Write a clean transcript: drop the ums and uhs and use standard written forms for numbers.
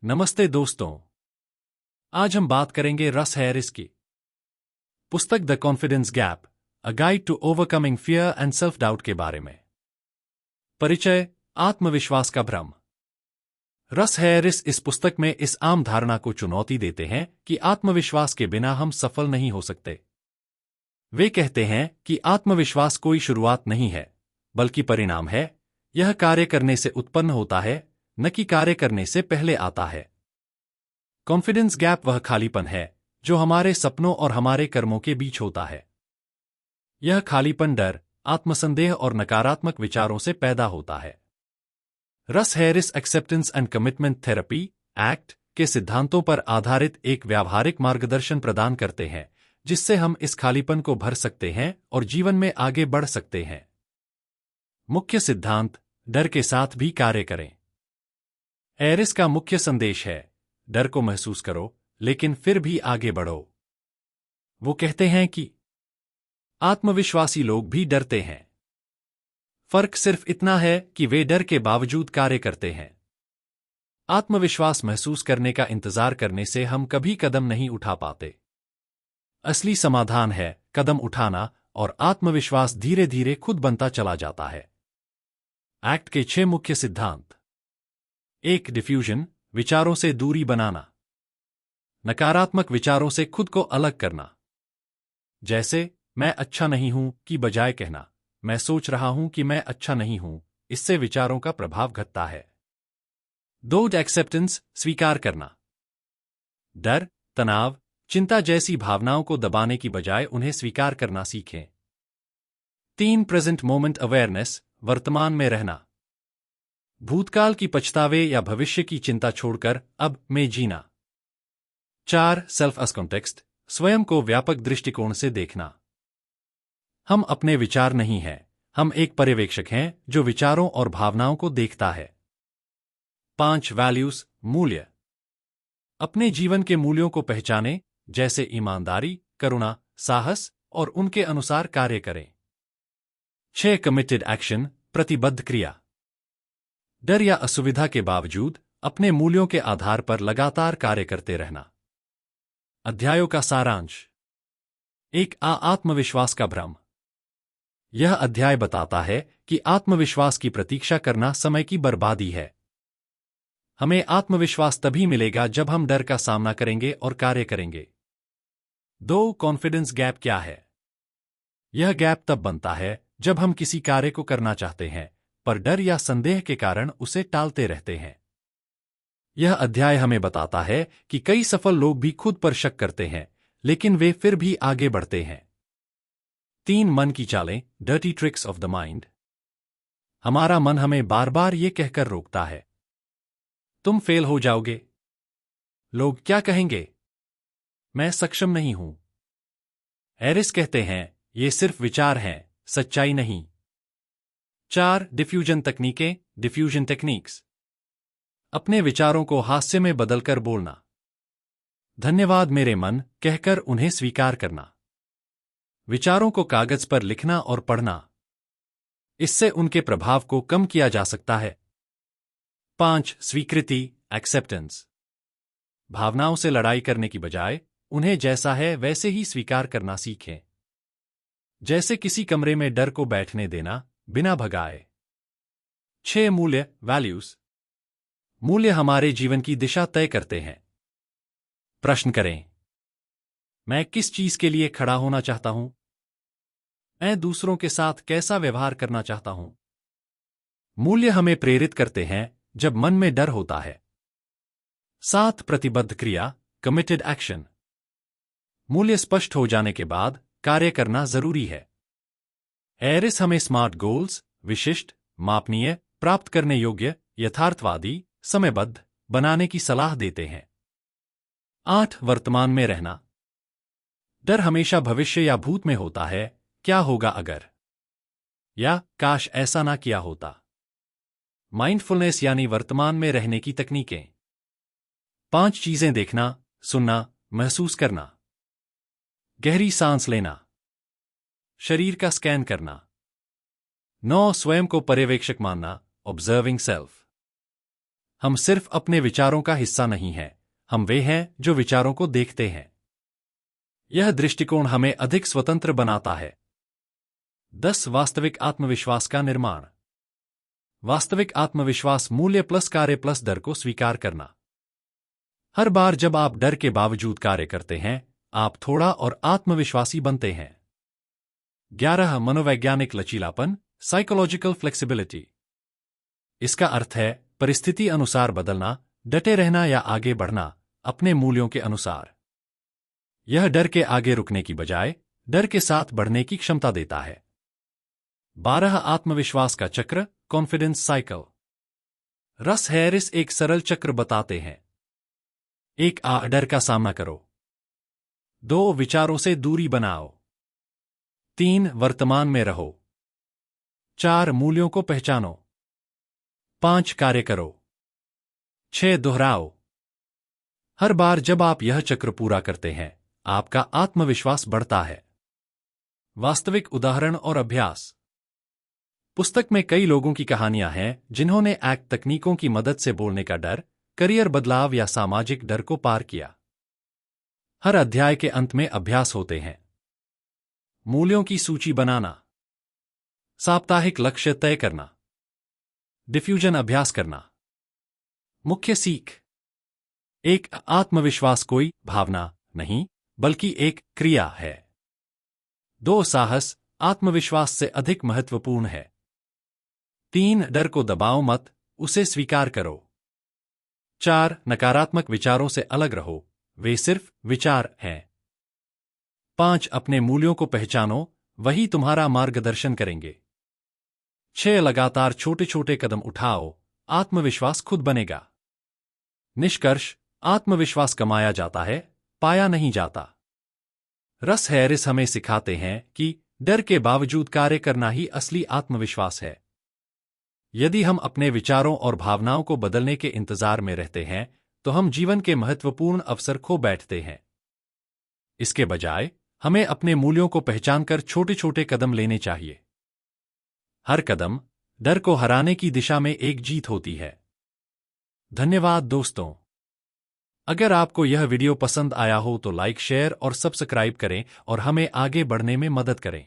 नमस्ते दोस्तों। आज हम बात करेंगे रस हैरिस की पुस्तक the confidence gap, a guide to overcoming fear and self doubt के बारे में। परिचय: आत्मविश्वास का भ्रम। रस हैरिस इस पुस्तक में इस आम धारणा को चुनौती देते हैं कि आत्मविश्वास के बिना हम सफल नहीं हो सकते। वे कहते हैं कि आत्मविश्वास कोई शुरुआत नहीं है, बल्कि परिणाम है। यह कार्य करने से उत्पन्न होता है, न कि कार्य करने से पहले आता है। कॉन्फिडेंस गैप वह खालीपन है जो हमारे सपनों और हमारे कर्मों के बीच होता है। यह खालीपन डर, आत्मसंदेह और नकारात्मक विचारों से पैदा होता है। रस Harris acceptance and commitment therapy act के सिद्धांतों पर आधारित एक व्यावहारिक मार्गदर्शन प्रदान करते हैं जिससे हम इस खालीपन को भर सकते हैं और जीवन में आगे बढ़ सकते हैं। मुख्य सिद्धांत: डर के साथ भी कार्य करें। हैरिस का मुख्य संदेश है: डर को महसूस करो, लेकिन फिर भी आगे बढ़ो। वो कहते हैं कि आत्मविश्वासी लोग भी डरते हैं। फर्क सिर्फ इतना है कि वे डर के बावजूद कार्य करते हैं। आत्मविश्वास महसूस करने का इंतजार करने से हम कभी कदम नहीं उठा पाते। असली समाधान है कदम उठाना, और आत्मविश्वास धीरे धीरे खुद बनता चला जाता है। एक्ट के 6 मुख्य सिद्धांत। 1. डिफ्यूजन, विचारों से दूरी बनाना। नकारात्मक विचारों से खुद को अलग करना। जैसे मैं अच्छा नहीं हूं की बजाय कहना मैं सोच रहा हूं कि मैं अच्छा नहीं हूं, इससे विचारों का प्रभाव घटता है। 2. एक्सेप्टेंस, स्वीकार करना। डर, तनाव, चिंता जैसी भावनाओं को दबाने की बजाय उन्हें स्वीकार करना सीखें। 3. प्रेजेंट मोमेंट अवेयरनेस, वर्तमान में रहना। भूतकाल की पछतावे या भविष्य की चिंता छोड़कर अब में जीना। 4. सेल्फ एज कॉन्टेक्स्ट, स्वयं को व्यापक दृष्टिकोण से देखना। हम अपने विचार नहीं हैं, हम एक पर्यवेक्षक हैं जो विचारों और भावनाओं को देखता है। 5. वैल्यूज, मूल्य। अपने जीवन के मूल्यों को पहचानें, जैसे ईमानदारी, करुणा, साहस, और उनके अनुसार कार्य करें। 6. कमिटेड एक्शन, प्रतिबद्ध क्रिया। डर या असुविधा के बावजूद अपने मूल्यों के आधार पर लगातार कार्य करते रहना। अध्यायों का सारांश। 1. आत्मविश्वास का भ्रम। यह अध्याय बताता है कि आत्मविश्वास की प्रतीक्षा करना समय की बर्बादी है। हमें आत्मविश्वास तभी मिलेगा जब हम डर का सामना करेंगे और कार्य करेंगे। 2. कॉन्फिडेंस गैप क्या है? यह गैप तब बनता है जब हम किसी कार्य को करना चाहते हैं, पर डर या संदेह के कारण उसे टालते रहते हैं। यह अध्याय हमें बताता है कि कई सफल लोग भी खुद पर शक करते हैं, लेकिन वे फिर भी आगे बढ़ते हैं। 3. मन की चालें, dirty tricks of the mind. हमारा मन हमें बार बार ये कहकर रोकता है, तुम फेल हो जाओगे, लोग क्या कहेंगे, मैं सक्षम नहीं हूं। हैरिस कहते हैं, ये सिर्फ विचार हैं, सच्चाई नहीं। 4. डिफ्यूजन तकनीकें, डिफ्यूजन टेक्निक्स। अपने विचारों को हास्य में बदलकर बोलना। धन्यवाद मेरे मन कहकर उन्हें स्वीकार करना। विचारों को कागज पर लिखना और पढ़ना। इससे उनके प्रभाव को कम किया जा सकता है। 5. स्वीकृति, एक्सेप्टेंस। भावनाओं से लड़ाई करने की बजाय उन्हें जैसा है वैसे ही स्वीकार करना सीखें। जैसे किसी कमरे में डर को बैठने देना, बिना भगाए। 6. मूल्य, वैल्यूज। मूल्य हमारे जीवन की दिशा तय करते हैं। प्रश्न करें, मैं किस चीज के लिए खड़ा होना चाहता हूं? मैं दूसरों के साथ कैसा व्यवहार करना चाहता हूं? मूल्य हमें प्रेरित करते हैं जब मन में डर होता है। 7. प्रतिबद्ध क्रिया, कमिटेड एक्शन। मूल्य स्पष्ट हो जाने के बाद कार्य करना जरूरी है। हैरिस हमें स्मार्ट गोल्स, विशिष्ट, मापनीय, प्राप्त करने योग्य, यथार्थवादी, समयबद्ध बनाने की सलाह देते हैं। 8. वर्तमान में रहना। डर हमेशा भविष्य या भूत में होता है, क्या होगा अगर, या काश ऐसा ना किया होता। माइंडफुलनेस यानी वर्तमान में रहने की तकनीकें। 5 चीजें देखना, सुनना, महसूस करना। गहरी सांस लेना। शरीर का स्कैन करना। 9. स्वयं को पर्यवेक्षक मानना, ऑब्जर्विंग सेल्फ। हम सिर्फ अपने विचारों का हिस्सा नहीं हैं, हम वे हैं जो विचारों को देखते हैं। यह दृष्टिकोण हमें अधिक स्वतंत्र बनाता है। 10 वास्तविक आत्मविश्वास का निर्माण। वास्तविक आत्मविश्वास मूल्य प्लस कार्य प्लस डर को स्वीकार करना। हर बार जब आप डर के बावजूद कार्य करते हैं, आप थोड़ा और आत्मविश्वासी बनते हैं। 11 मनोवैज्ञानिक लचीलापन, साइकोलॉजिकल फ्लेक्सिबिलिटी। इसका अर्थ है परिस्थिति अनुसार बदलना, डटे रहना या आगे बढ़ना, अपने मूल्यों के अनुसार। यह डर के आगे रुकने की बजाय डर के साथ बढ़ने की क्षमता देता है। 12 आत्मविश्वास का चक्र, कॉन्फिडेंस साइकिल। रस हैरिस एक सरल चक्र बताते हैं। 1 डर का सामना करो। 2 विचारों से दूरी बनाओ। 3 वर्तमान में रहो। 4 मूल्यों को पहचानो। 5 कार्य करो। 6 दोहराओ। हर बार जब आप यह चक्र पूरा करते हैं, आपका आत्मविश्वास बढ़ता है। वास्तविक उदाहरण और अभ्यास। पुस्तक में कई लोगों की कहानियां हैं जिन्होंने एक्ट तकनीकों की मदद से बोलने का डर, करियर बदलाव या सामाजिक डर को पार किया। हर अध्याय के अंत में अभ्यास होते हैं। मूल्यों की सूची बनाना, साप्ताहिक लक्ष्य तय करना, डिफ्यूजन अभ्यास करना। मुख्य सीख। 1 आत्मविश्वास कोई भावना नहीं, बल्कि एक क्रिया है। 2 साहस आत्मविश्वास से अधिक महत्वपूर्ण है। 3 डर को दबाओ मत, उसे स्वीकार करो। 4 नकारात्मक विचारों से अलग रहो, वे सिर्फ विचार हैं। 5 अपने मूल्यों को पहचानो, वही तुम्हारा मार्गदर्शन करेंगे। 6 लगातार छोटे छोटे कदम उठाओ, आत्मविश्वास खुद बनेगा। निष्कर्ष, आत्मविश्वास कमाया जाता है, पाया नहीं जाता। रस हैरिस हमें सिखाते हैं कि डर के बावजूद कार्य करना ही असली आत्मविश्वास है। यदि हम अपने विचारों और भावनाओं को बदलने के इंतजार में रहते हैं, तो हम जीवन के महत्वपूर्ण अवसर खो बैठते हैं। इसके बजाय हमें अपने मूल्यों को पहचानकर छोटे छोटे कदम लेने चाहिए। हर कदम डर को हराने की दिशा में एक जीत होती है। धन्यवाद दोस्तों। अगर आपको यह वीडियो पसंद आया हो तो लाइक, शेयर और सब्सक्राइब करें और हमें आगे बढ़ने में मदद करें।